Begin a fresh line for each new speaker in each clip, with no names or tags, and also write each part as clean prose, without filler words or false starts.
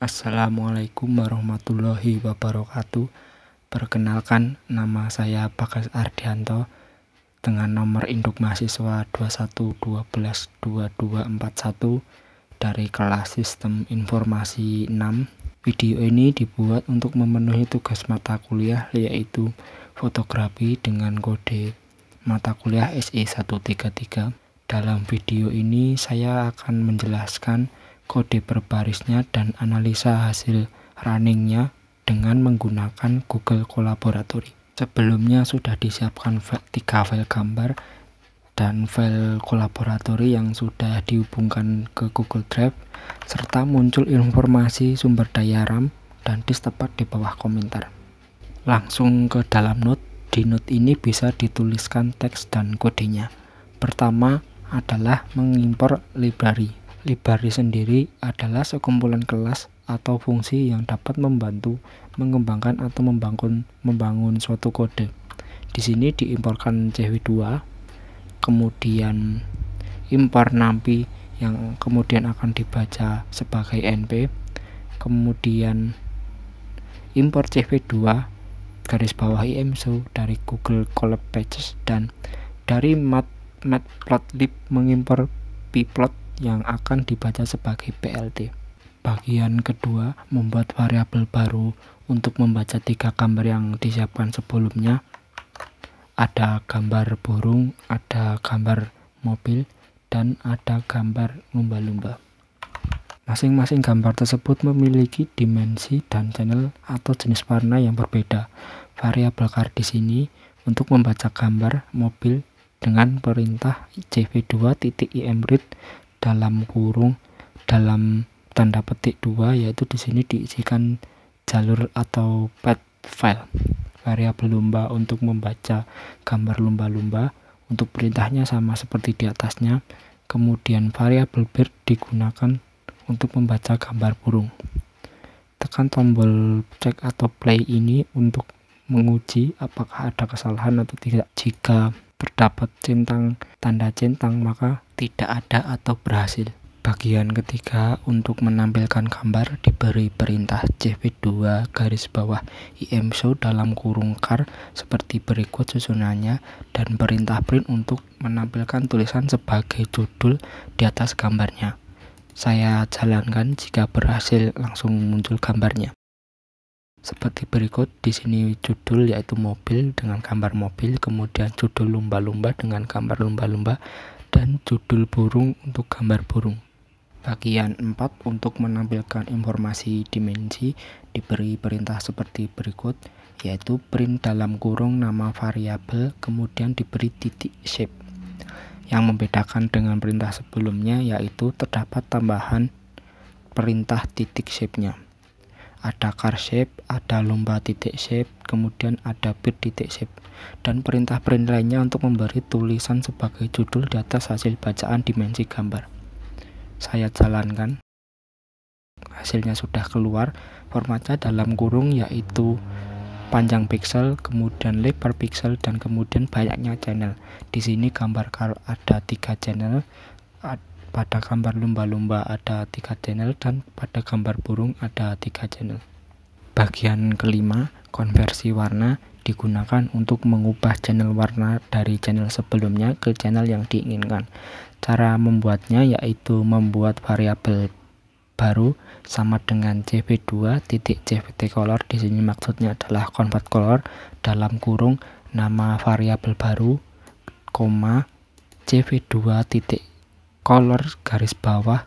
Assalamualaikum warahmatullahi wabarakatuh. Perkenalkan, nama saya Bagas Ardianto dengan nomor induk mahasiswa 21122241 dari kelas Sistem Informasi 6. Video ini dibuat untuk memenuhi tugas mata kuliah yaitu fotografi dengan kode mata kuliah SE133. Dalam video ini saya akan menjelaskan kode berbarisnya dan analisa hasil runningnya dengan menggunakan Google Colaboratory. Sebelumnya sudah disiapkan 3 file gambar dan file Colaboratory yang sudah dihubungkan ke Google Drive, serta muncul informasi sumber daya RAM dan disk tepat di bawah komentar. Langsung ke dalam note. Di note ini bisa dituliskan teks dan kodenya. Pertama adalah mengimpor library. Library sendiri adalah sekumpulan kelas atau fungsi yang dapat membantu mengembangkan atau membangun suatu kode. Di sini diimporkan CV2, kemudian impor NumPy yang kemudian akan dibaca sebagai NP, kemudian impor CV2 garis bawah IMSO dari Google Colab Pages, dan dari matplotlib mengimpor pplot yang akan dibaca sebagai PLT. Bagian kedua, membuat variabel baru untuk membaca 3 gambar yang disiapkan sebelumnya. Ada gambar burung, ada gambar mobil, dan ada gambar lumba-lumba. Masing-masing gambar tersebut memiliki dimensi dan channel atau jenis warna yang berbeda. Variabel char di sini untuk membaca gambar mobil dengan perintah cv2.imread dalam kurung dalam tanda petik 2, yaitu di sini diisikan jalur atau path file. Variabel lumba untuk membaca gambar lumba-lumba, untuk perintahnya sama seperti di atasnya. Kemudian variabel bird digunakan untuk membaca gambar burung. Tekan tombol cek atau play ini untuk menguji apakah ada kesalahan atau tidak. Jika terdapat tanda centang, maka tidak ada atau berhasil. Bagian ketiga, untuk menampilkan gambar diberi perintah cv2 garis bawah imso dalam kurung char seperti berikut susunannya, dan perintah print untuk menampilkan tulisan sebagai judul di atas gambarnya. Saya jalankan, jika berhasil langsung muncul gambarnya. Seperti berikut, di sini judul yaitu mobil dengan gambar mobil, kemudian judul lumba-lumba dengan gambar lumba-lumba, dan judul burung untuk gambar burung. Bagian 4, untuk menampilkan informasi dimensi diberi perintah seperti berikut, yaitu print dalam kurung nama variabel, kemudian diberi titik shape. Yang membedakan dengan perintah sebelumnya yaitu terdapat tambahan perintah titik shape-nya. Ada char shape, ada lumba titik shape, kemudian ada bird titik shape, dan perintah print lainnya untuk memberi tulisan sebagai judul di atas hasil bacaan dimensi gambar. Saya jalankan. Hasilnya sudah keluar. Formatnya dalam kurung yaitu panjang pixel, kemudian lebar pixel, dan kemudian banyaknya channel. Di sini gambar char ada 3 channel, pada gambar lumba-lumba ada 3 channel, dan pada gambar burung ada 3 channel. Bagian kelima, konversi warna digunakan untuk mengubah channel warna dari channel sebelumnya ke channel yang diinginkan. Cara membuatnya yaitu membuat variabel baru sama dengan cv2.cvtcolor. Di sini maksudnya adalah convert color dalam kurung nama variabel baru, cv2.color garis bawah,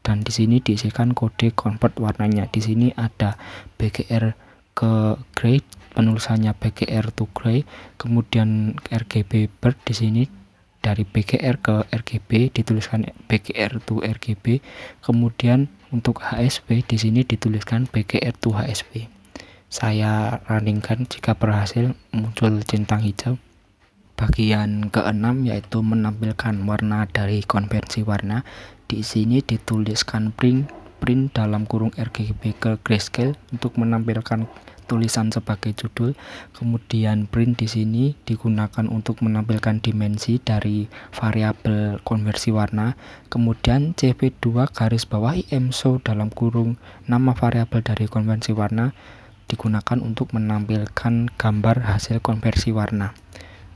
dan di sini diisikan kode convert warnanya. Di sini ada BGR ke gray, penulisannya BGR to gray, kemudian RGB bird di sini dari BGR ke RGB dituliskan BGR to RGB, kemudian untuk HSV di sini dituliskan BGR to HSV. Saya runningkan, jika berhasil muncul centang hijau. Bagian keenam yaitu menampilkan warna dari konversi warna. Di sini dituliskan print dalam kurung RGB ke grayscale untuk menampilkan tulisan sebagai judul. Kemudian print di sini digunakan untuk menampilkan dimensi dari variabel konversi warna. Kemudian CV2 garis bawah IMShow dalam kurung nama variabel dari konversi warna digunakan untuk menampilkan gambar hasil konversi warna.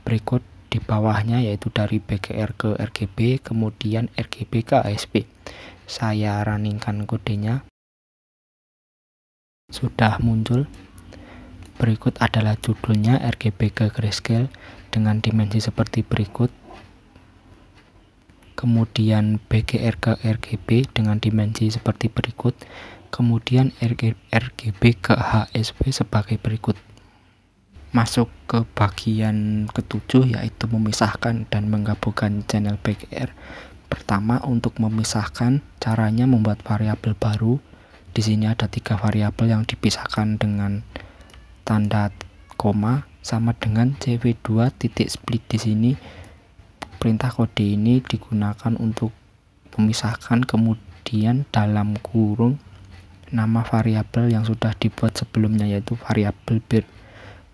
Berikut di bawahnya yaitu dari BGR ke RGB, kemudian RGB ke ASP. Saya runningkan kodenya. Sudah muncul. Berikut adalah judulnya RGB ke grayscale dengan dimensi seperti berikut. Kemudian BGR ke RGB dengan dimensi seperti berikut. Kemudian RGB ke HSP sebagai berikut. Masuk ke bagian ketujuh yaitu memisahkan dan menggabungkan channel BGR. Pertama, untuk memisahkan, caranya membuat variabel baru. Di sini ada 3 variabel yang dipisahkan dengan tanda koma sama dengan CV2 titik split. Di sini perintah kode ini digunakan untuk memisahkan, kemudian dalam kurung nama variabel yang sudah dibuat sebelumnya yaitu variabel bir.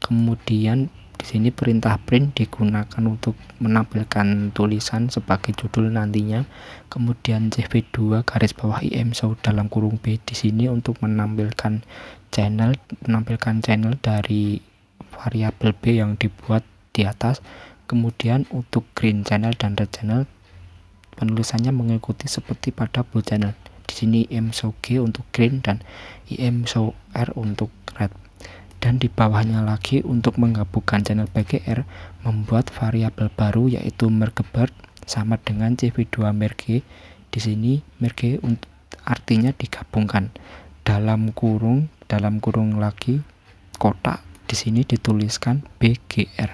Kemudian di sini perintah print digunakan untuk menampilkan tulisan sebagai judul nantinya. Kemudian CV2 garis bawah IMShow dalam kurung B di sini untuk menampilkan channel dari variabel B yang dibuat di atas. Kemudian untuk green channel dan red channel penulisannya mengikuti seperti pada blue channel. Di sini IMShow G untuk green dan IMShow R untuk red. Dan di bawahnya lagi untuk menggabungkan channel BGR, membuat variabel baru yaitu mergeBird sama dengan CV2 merge. Di sini merge artinya digabungkan. Dalam kurung lagi kotak, di sini dituliskan BGR.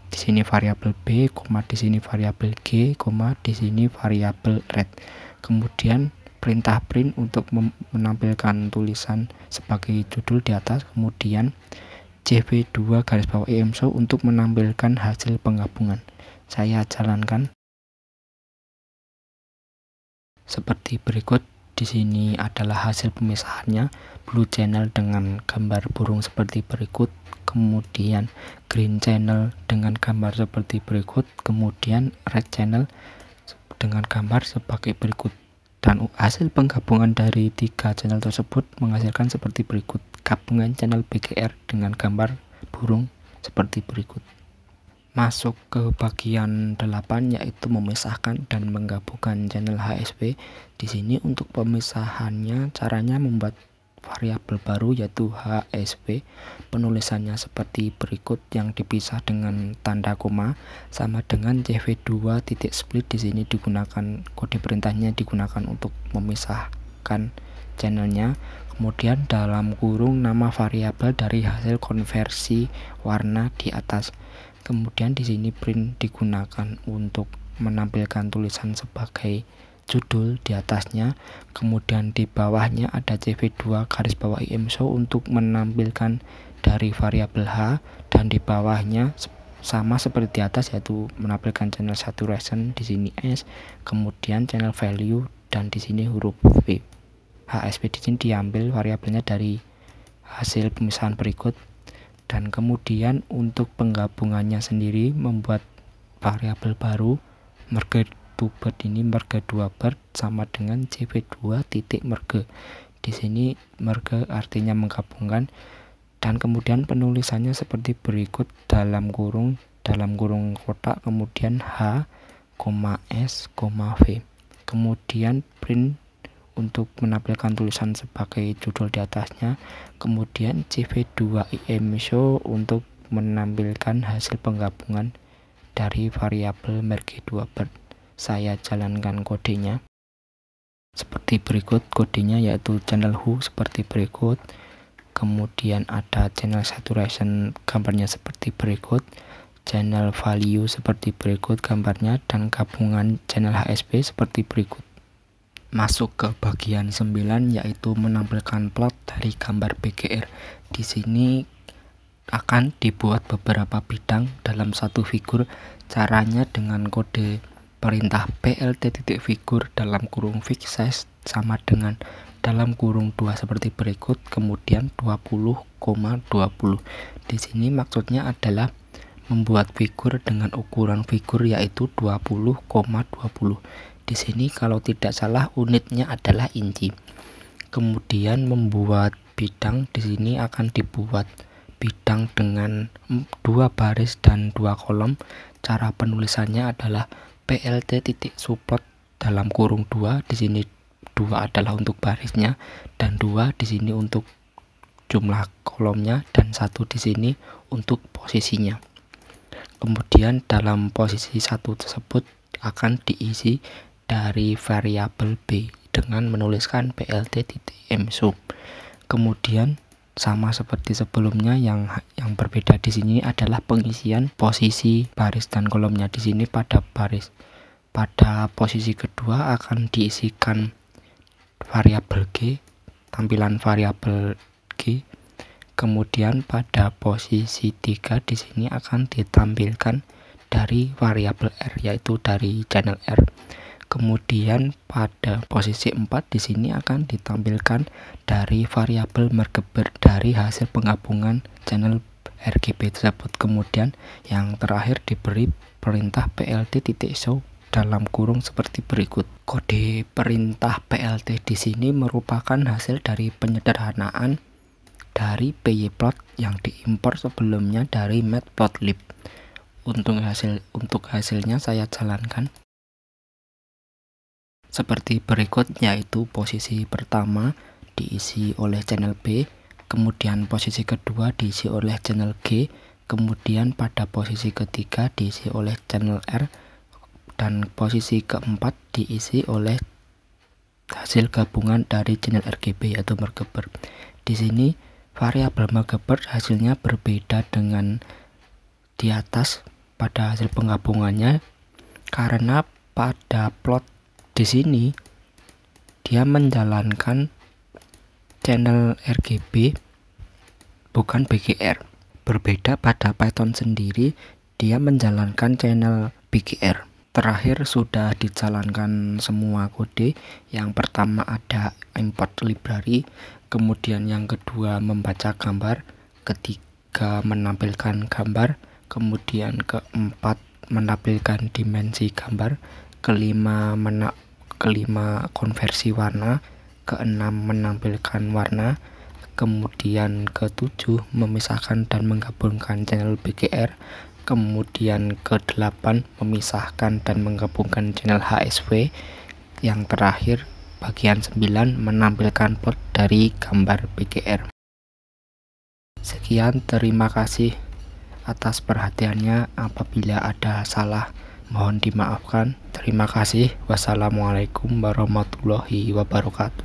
Di sini variabel B, di sini variabel G, di sini variabel red. Kemudian perintah print untuk menampilkan tulisan sebagai judul di atas. Kemudian CV2 garis bawah IMShow untuk menampilkan hasil penggabungan. Saya jalankan seperti berikut. Di sini adalah hasil pemisahannya. Blue channel dengan gambar burung seperti berikut, kemudian green channel dengan gambar seperti berikut, kemudian red channel dengan gambar sebagai berikut. Dan hasil penggabungan dari 3 channel tersebut menghasilkan seperti berikut. Gabungan channel BGR dengan gambar burung seperti berikut. Masuk ke bagian 8 yaitu memisahkan dan menggabungkan channel HSP. Di sini untuk pemisahannya caranya membuat variabel baru yaitu HSP. Penulisannya seperti berikut yang dipisah dengan tanda koma sama dengan CV2 titik split. Di sini digunakan kode perintahnya digunakan untuk memisahkan channelnya. Kemudian dalam kurung nama variabel dari hasil konversi warna di atas. Kemudian di sini print digunakan untuk menampilkan tulisan sebagai judul di atasnya. Kemudian di bawahnya ada CV2 garis bawah IMShow untuk menampilkan dari variabel H, dan di bawahnya sama seperti di atas yaitu menampilkan channel saturation, di sini S, kemudian channel value, dan di sini huruf V. HSP di sini diambil variabelnya dari hasil pemisahan berikut. Dan kemudian untuk penggabungannya sendiri membuat variabel baru merge2bird. Ini merge2bird sama dengan CV2 titik merge. Di sini merge artinya menggabungkan. Dan kemudian penulisannya seperti berikut, dalam kurung kotak, kemudian H, S, V. Kemudian print untuk menampilkan tulisan sebagai judul di atasnya. Kemudian CV2 IMShow untuk menampilkan hasil penggabungan dari variabel merge2bird. Saya jalankan kodenya seperti berikut. Kodenya yaitu channel who seperti berikut, kemudian ada channel saturation gambarnya seperti berikut, channel value seperti berikut gambarnya, dan gabungan channel HSP seperti berikut. Masuk ke bagian 9 yaitu menampilkan plot dari gambar BGR. Di sini akan dibuat beberapa bidang dalam satu figur. Caranya dengan kode perintah plt.figur dalam kurung fix size sama dengan dalam kurung 2 seperti berikut, kemudian 20,20. Di sini maksudnya adalah membuat figur dengan ukuran figur yaitu 20,20. Di sini kalau tidak salah unitnya adalah inci. Kemudian membuat bidang, di sini akan dibuat bidang dengan 2 baris dan 2 kolom. Cara penulisannya adalah plt.support dalam kurung 2. Di sini 2 adalah untuk barisnya dan 2 di sini untuk jumlah kolomnya dan 1 di sini untuk posisinya. Kemudian dalam posisi 1 tersebut akan diisi dari variabel B dengan menuliskan plt.msum. Kemudian sama seperti sebelumnya, yang berbeda di sini adalah pengisian posisi baris dan kolomnya. Di sini pada posisi kedua akan diisikan variabel G, tampilan variabel G. Kemudian pada posisi 3 di sini akan ditampilkan dari variabel R, yaitu dari channel R. Kemudian pada posisi 4 di sini akan ditampilkan dari variabel mergeber dari hasil penggabungan channel RGB tersebut. Kemudian yang terakhir diberi perintah plt.show dalam kurung seperti berikut. Kode perintah PLT di sini merupakan hasil dari penyederhanaan dari pyplot yang diimpor sebelumnya dari matplotlib. Untuk hasilnya saya jalankan seperti berikut, yaitu posisi pertama diisi oleh channel B, kemudian posisi kedua diisi oleh channel G, kemudian pada posisi ketiga diisi oleh channel R, dan posisi keempat diisi oleh hasil gabungan dari channel RGB yaitu mergeber. Di sini variabel mergeber hasilnya berbeda dengan di atas pada hasil penggabungannya, karena pada plot di sini dia menjalankan channel RGB bukan BGR. Berbeda pada Python sendiri, dia menjalankan channel BGR. Terakhir sudah dijalankan semua kode. Yang pertama ada import library, kemudian yang kedua membaca gambar, ketiga menampilkan gambar, kemudian keempat menampilkan dimensi gambar, kelima konversi warna, keenam menampilkan warna, kemudian ketujuh memisahkan dan menggabungkan channel BGR, kemudian ke-8 memisahkan dan menggabungkan channel HSV, yang terakhir bagian 9 menampilkan plot dari gambar BGR. Sekian, terima kasih atas perhatiannya. Apabila ada salah mohon dimaafkan. Terima kasih. Wassalamualaikum warahmatullahi wabarakatuh.